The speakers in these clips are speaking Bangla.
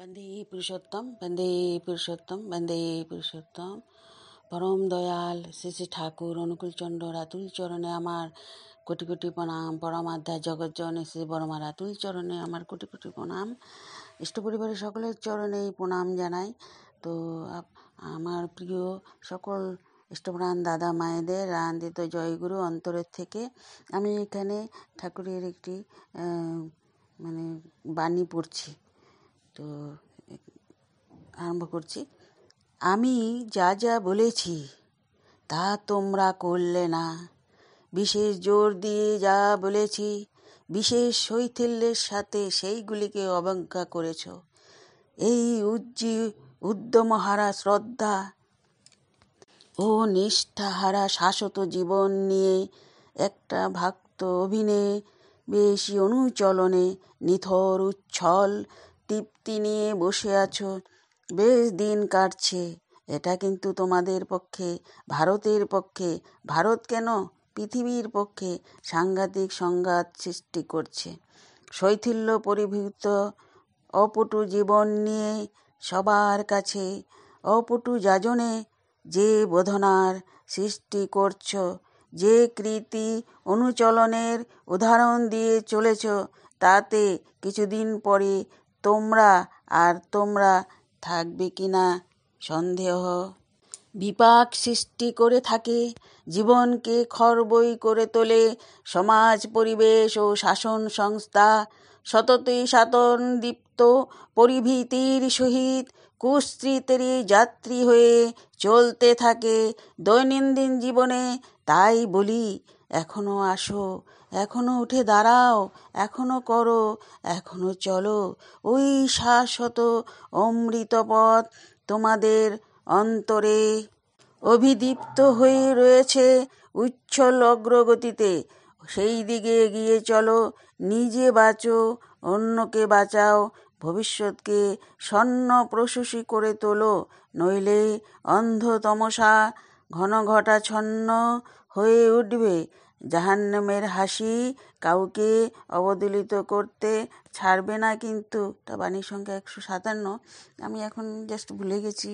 বন্দে পুরুষোত্তম, বন্দে পুরুষোত্তম, বন্দে পুরুষোত্তম। পরম দয়াল শ্রী শ্রী ঠাকুর অনুকূলচন্দ্র রাতুল চরণে আমার কোটি কোটি প্রণাম। পরমাধ্যা জগৎজনে শ্রী বড়মার রাতুল চরণে আমার কোটি কোটি প্রণাম। ইষ্ট পরিবারের সকলের চরণে প্রণাম জানাই। তো আমার প্রিয় সকল ইষ্টপ্রাণ দাদা মায়েদের আনন্দিত জয়গুরু অন্তরের থেকে আমি এখানে ঠাকুরের একটি বাণী পড়ছি। তো আরম্ভ করছি। আমি যা যা বলেছি তা তোমরা করলে না, বিশেষ জোর দিয়ে যা বলেছি বিশেষ শৈথিল্যের সাথে সেইগুলিকে অবজ্ঞা করেছ। এই উদ্যমহারা শ্রদ্ধা ও নিষ্ঠাহারা শাশ্বত জীবন নিয়ে একটা ভক্ত অভিনবেশী অনুচলনে নিথর উচ্ছল তৃপ্তি নিয়ে বসে আছো, বেশ দিন কাটছে। এটা কিন্তু তোমাদের পক্ষে, ভারতের পক্ষে, ভারত কেন পৃথিবীর পক্ষে সাংঘাতিক সংঘাত সৃষ্টি করছে। শৈথিল্য পরিভূত অপটু জীবন নিয়ে সবার কাছে অপটু যাজনে যে বোধনার সৃষ্টি করছ, যে কৃতি অনুচলনের উদাহরণ দিয়ে চলেছ, তাতে কিছুদিন পরে তোমরা থাকবে কিনা সন্দেহ বিপাক সৃষ্টি করে থাকে। জীবনকে খরবই করে তোলে সমাজ, পরিবেশ ও শাসন সংস্থা। সততই সাতন দীপ্ত পরিভীতির সহিত কুস্মৃতির যাত্রী হয়ে চলতে থাকে দৈনন্দিন জীবনে। তাই বলি, এখনো আসো, এখনো উঠে দাঁড়াও, এখনো করো, এখনো চলো। ওই শাশ্বত অমৃত পথ তোমাদের অন্তরে অভিদীপ্ত হয়ে রয়েছে উচ্ছল অগ্রগতিতে। সেই দিকে এগিয়ে চলো। নিজে বাঁচো, অন্যকে বাঁচাও, ভবিষ্যৎকে স্বর্ণপ্রশস্ত করে তোলো। নইলে অন্ধ তমসা ঘনঘটাচ্ছন্ন হয়ে উঠবে। জাহান্নামের হাসি কাউকে অবদলিত করতে ছাড়বে না। কিন্তু এটা বাণী সংখ্যা 157। আমি এখন জাস্ট ভুলে গেছি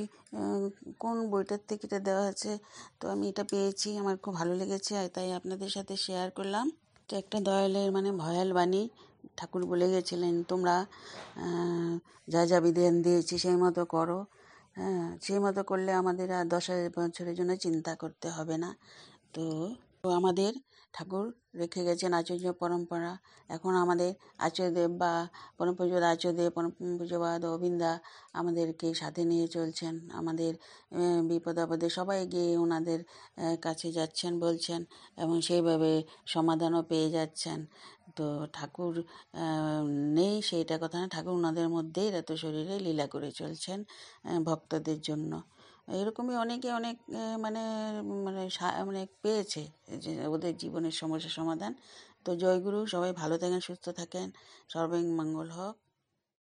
কোন বইটার থেকে এটা দেওয়া আছে। তো আমি এটা পেয়েছি, আমার খুব ভালো লেগেছে, তাই আপনাদের সাথে শেয়ার করলাম। তো একটা দয়ালের ভয়াল বাণী। ঠাকুর বলে গেছিলেন, তোমরা যা যা বিধান দিয়েছি সেই মতো করো। সেই মতো করলে আমাদের আর 10,000 বছরের জন্য চিন্তা করতে হবে না। তো আমাদের ঠাকুর রেখে গেছেন আচার্য পরম্পরা। এখন আমাদের আচার্যদেব বা পরম পূজ্য আচার্যদেব, পরম পূজ্যপাদ অবিন্দা আমাদেরকে সাথে নিয়ে চলছেন। আমাদের বিপদ আপদে সবাই গিয়ে ওনাদের কাছে যাচ্ছেন, বলছেন, এবং সেইভাবে সমাধানও পেয়ে যাচ্ছেন। তো ঠাকুর নেই সেইটা কথা না, ঠাকুর ওনাদের মধ্যেই এত শরীরে লীলা করে চলছেন ভক্তদের জন্য। এরকমই অনেকে অনেক পেয়েছে যে ওদের জীবনের সমস্যা সমাধান। তো জয়গুরু, সবাই ভালো থাকেন, সুস্থ থাকেন, সর্বাঙ্গ মঙ্গল হোক।